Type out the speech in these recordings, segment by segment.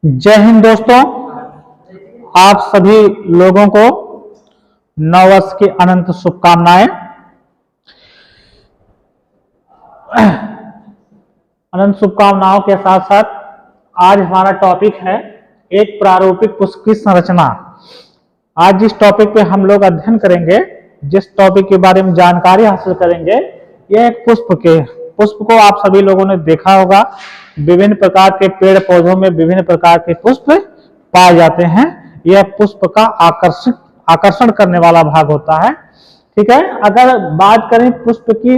जय हिंद दोस्तों, आप सभी लोगों को नववर्ष की अनंत शुभकामनाएं। अनंत शुभकामनाओं के साथ साथ आज हमारा टॉपिक है एक प्रारूपिक पुष्प की संरचना। आज जिस टॉपिक पे हम लोग अध्ययन करेंगे, जिस टॉपिक के बारे में जानकारी हासिल करेंगे, यह एक पुष्प को आप सभी लोगों ने देखा होगा। विभिन्न प्रकार के पेड़ पौधों में विभिन्न प्रकार के पुष्प पाए जाते हैं। यह पुष्प का आकर्षण करने वाला भाग होता है। ठीक है, अगर बात करें पुष्प की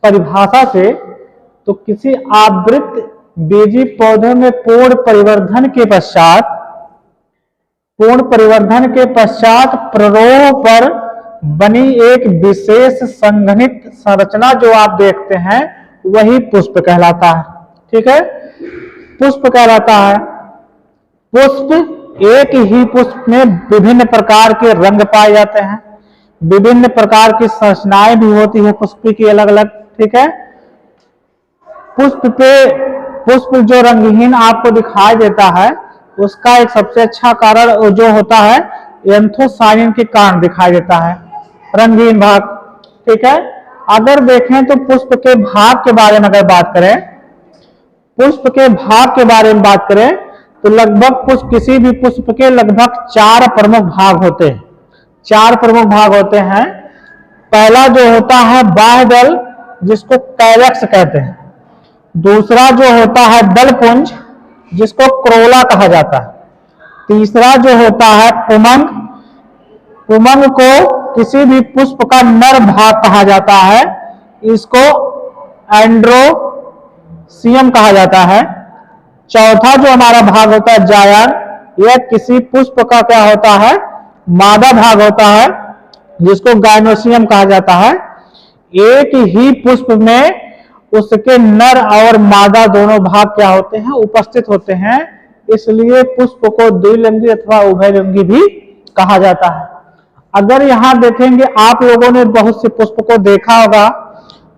परिभाषा से, तो किसी आवृत बीजी पौधे में पूर्ण परिवर्धन के पश्चात प्ररोह पर बनी एक विशेष संघनित संरचना जो आप देखते हैं, वही पुष्प कहलाता है। ठीक है, पुष्प कहलाता है। पुष्प, एक ही पुष्प में विभिन्न प्रकार के रंग पाए जाते हैं, विभिन्न प्रकार की संरचनाएं भी होती है पुष्प की अलग अलग। ठीक है, पुष्प जो रंगहीन आपको दिखाई देता है, उसका एक सबसे अच्छा कारण जो होता है एंथोसायनिन के कारण दिखाई देता है, रंगीन भाग। ठीक है, अगर देखें तो पुष्प के भाग के बारे में अगर बात करें, तो लगभग किसी भी पुष्प के लगभग 4 प्रमुख भाग होते हैं। 4 प्रमुख भाग होते हैं। पहला जो होता है बाह्य दल, जिसको कैलक्स कहते हैं। दूसरा जो होता है दल पुंज, जिसको क्रोला कहा जाता है। तीसरा जो होता है पुमंग। पुमंग को किसी भी पुष्प का नर भाग कहा जाता है, इसको एंड्रोसियम कहा जाता है। चौथा जो हमारा भाग होता है जायन, यह किसी पुष्प का क्या होता है, मादा भाग होता है, जिसको गायनोसियम कहा जाता है। एक ही पुष्प में उसके नर और मादा दोनों भाग क्या होते हैं, उपस्थित होते हैं, इसलिए पुष्प को द्विलिंगी अथवा उभयलिंगी भी कहा जाता है। अगर यहां देखेंगे, आप लोगों ने बहुत से पुष्प को देखा होगा,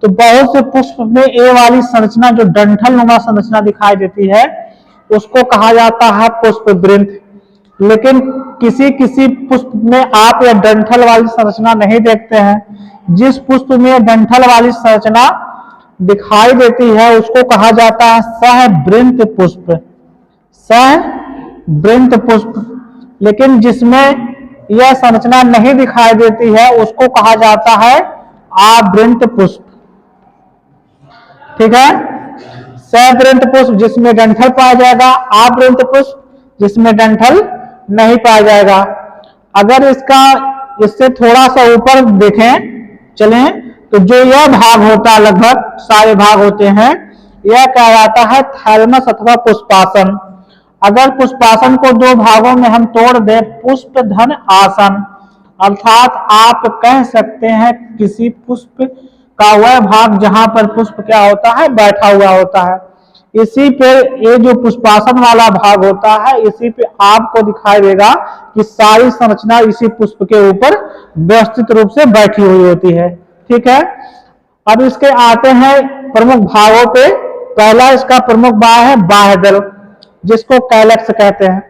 तो बहुत से पुष्प में ए वाली संरचना जो डंठल नुमा संरचना दिखाई देती है, उसको कहा जाता है पुष्प वृंत। लेकिन किसी किसी पुष्प में आप यह डंठल वाली संरचना नहीं देखते हैं। जिस पुष्प में डंठल वाली संरचना दिखाई देती है, उसको कहा जाता है सहवृंत पुष्प। लेकिन जिसमें यह संरचना नहीं दिखाई देती है, उसको कहा जाता है आवृंत पुष्प। ठीक है, सहवृंत पुष्प जिसमें डंठल पाया जाएगा, आवृंत पुष्प जिसमें डंठल नहीं पाया जाएगा। अगर इससे थोड़ा सा ऊपर चलें, तो जो यह भाग होता है, लगभग सारे भाग होते हैं, यह कहलाता है थैलमस अथवा पुष्पासन। अगर पुष्पासन को 2 भागों में हम तोड़ दें, पुष्प धन आसन, अर्थात आप कह सकते हैं किसी पुष्प का वह भाग जहां पर पुष्प क्या होता है, बैठा हुआ होता है। इसी पे ये जो पुष्पासन वाला भाग होता है, इसी पे आपको दिखाई देगा कि सारी संरचना इसी पुष्प के ऊपर व्यवस्थित रूप से बैठी हुई होती है। ठीक है, अब इसके आते हैं प्रमुख भागों पे। पहला इसका प्रमुख भाग है बाह्य दल, जिसको कैलक्स कहते हैं।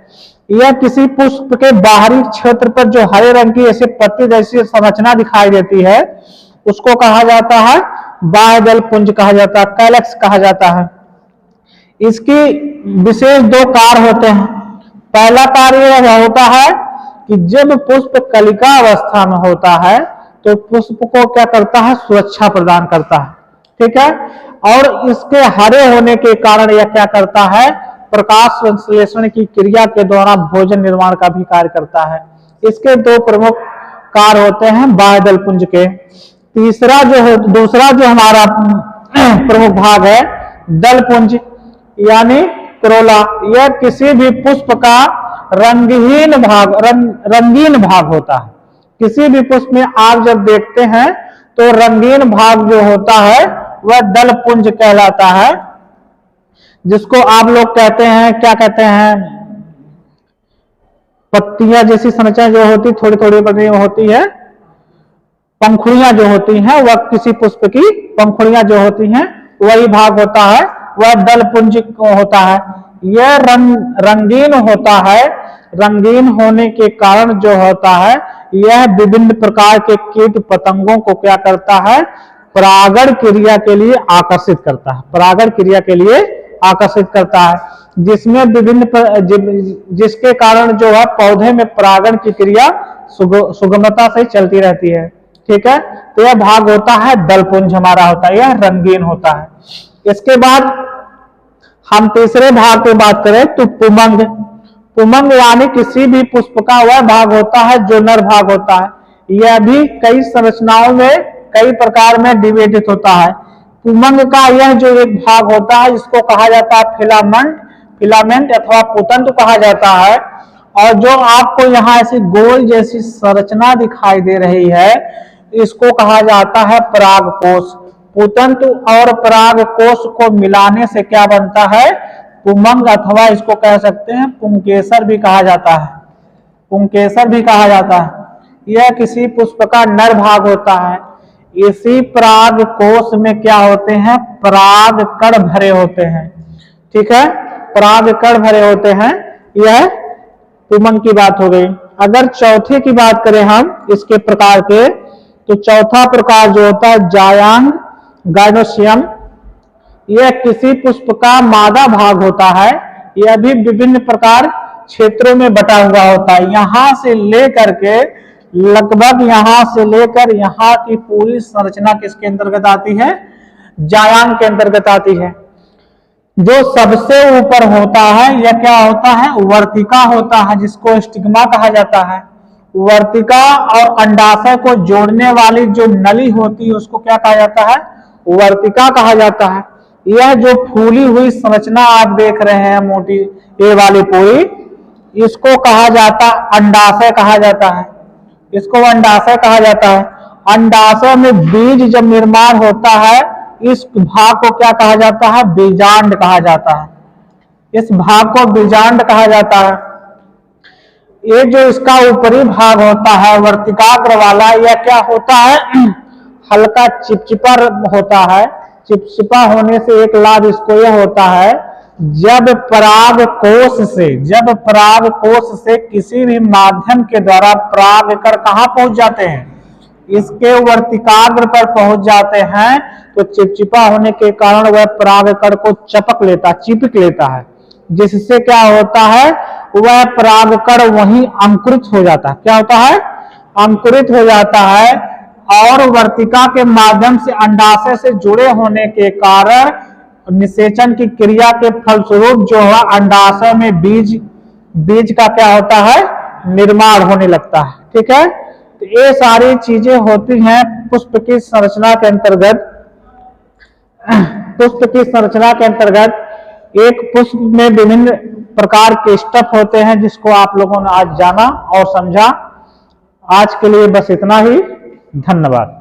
यह किसी पुष्प के बाहरी क्षेत्र पर जो हरे रंग की ऐसे पत्ती जैसी संरचना दिखाई देती है, उसको कहा जाता है बाह्य दल पुंज कहा जाता है, कैलक्स कहा जाता है। इसकी विशेष 2 कार्य होते हैं। पहला कार्य यह होता है कि जब पुष्प कलिका अवस्था में होता है, तो पुष्प को क्या करता है, सुरक्षा प्रदान करता है। ठीक है, और इसके हरे होने के कारण यह क्या करता है, प्रकाश संश्लेषण की क्रिया के द्वारा भोजन निर्माण का भी कार्य करता है। इसके 2 प्रमुख कार्य होते हैं बाह्य दल पुंज के। दूसरा जो हमारा प्रमुख भाग है दल पुंज यानी क्रोला। यह किसी भी पुष्प का रंगीन भाग होता है। किसी भी पुष्प में आप जब देखते हैं, तो रंगीन भाग जो होता है वह दल पुंज कहलाता है, जिसको आप लोग कहते हैं, क्या कहते हैं, पत्तियां जैसी संरचना जो होती, थोड़ी थोड़ी बनी होती है, पंखुड़ियां जो होती हैं, वह किसी पुष्प की पंखुड़ियां जो होती हैं, वही भाग होता है, वह दल पुंज होता है। यह रंगीन होता है। रंगीन होने के कारण जो होता है, यह विभिन्न प्रकार के कीट पतंगों को क्या करता है, परागण क्रिया के लिए आकर्षित करता है। परागण क्रिया के लिए आकर्षित करता है, जिसमें जिसके कारण जो है पौधे में परागण की क्रिया सुगमता से चलती रहती है। ठीक है, तो यह भाग होता है दलपुंज हमारा होता है, यह रंगीन होता है। इसके बाद हम तीसरे भाग की बात करें तो पुमंग। पुमंग यानी किसी भी पुष्प का वह भाग होता है जो नर भाग होता है। यह भी कई संरचनाओं में कई प्रकार में विभाजित होता है। पुमंग का यह जो एक भाग होता है, इसको कहा जाता है फिलामेंट अथवा पुतंत कहा जाता है। और जो आपको यहाँ ऐसी गोल जैसी संरचना दिखाई दे रही है, इसको कहा जाता है परागकोश। पुतंत और परागकोश को मिलाने से क्या बनता है, पुमंग, अथवा इसको कह सकते हैं पुंकेसर भी कहा जाता है। पुंकेसर भी कहा जाता है। यह किसी पुष्प का नर भाग होता है। इसी परागकोश में क्या होते हैं, परागकण भरे होते हैं। ठीक है, परागकण भरे होते हैं। यह पुमंग की बात हो गई। अगर चौथे की बात करें हम इसके प्रकार के, तो चौथा प्रकार जो होता है जायांग गाइनोसियम। यह किसी पुष्प का मादा भाग होता है। यह भी विभिन्न प्रकार क्षेत्रों में बटा हुआ होता है। यहां से लेकर के लगभग यहां से लेकर यहां की पूरी संरचना किसके अंतर्गत आती है, जायांग के अंतर्गत आती है। जो सबसे ऊपर होता है यह क्या होता है, वर्तिका होता है, जिसको स्टिग्मा कहा जाता है। वर्तिका और अंडाशय को जोड़ने वाली जो नली होती है उसको क्या कहा जाता है, वर्तिका कहा जाता है। यह जो फूली हुई संरचना आप देख रहे हैं मोटी ये वाली पूरी, इसको कहा जाता अंडाशय कहा जाता है। इसको अंडाशय कहा जाता है। अंडाशय में बीज जब निर्माण होता है, इस भाग को क्या कहा जाता है, बीजांड कहा जाता है। इस भाग को बीजांड कहा जाता है। ये जो इसका ऊपरी भाग होता है वर्तिकाग्र वाला, यह क्या होता है, हल्का चिपचिपा होता है। चिपचिपा होने से एक लाभ इसको यह होता है, जब परागकोश से किसी भी माध्यम के द्वारा परागकण कहाँ पहुंच जाते हैं, इसके वर्तिकाग्र पर पहुंच जाते हैं, तो चिपचिपा होने के कारण वह परागकण को चिपक लेता है, जिससे क्या होता है, वह परागकण वहीं अंकुरित हो जाता है। क्या होता है, अंकुरित हो जाता है। और वर्तिका के माध्यम से अंडाशय से जुड़े होने के कारण निषेचन की क्रिया के फलस्वरूप जो है अंडाशय में बीज का क्या होता है, निर्माण होने लगता है। ठीक है, तो ये सारी चीजें होती हैं पुष्प की संरचना के अंतर्गत। पुष्प की संरचना के अंतर्गत एक पुष्प में विभिन्न प्रकार के स्टेप होते हैं, जिसको आप लोगों ने आज जाना और समझा। आज के लिए बस इतना ही। धन्यवाद।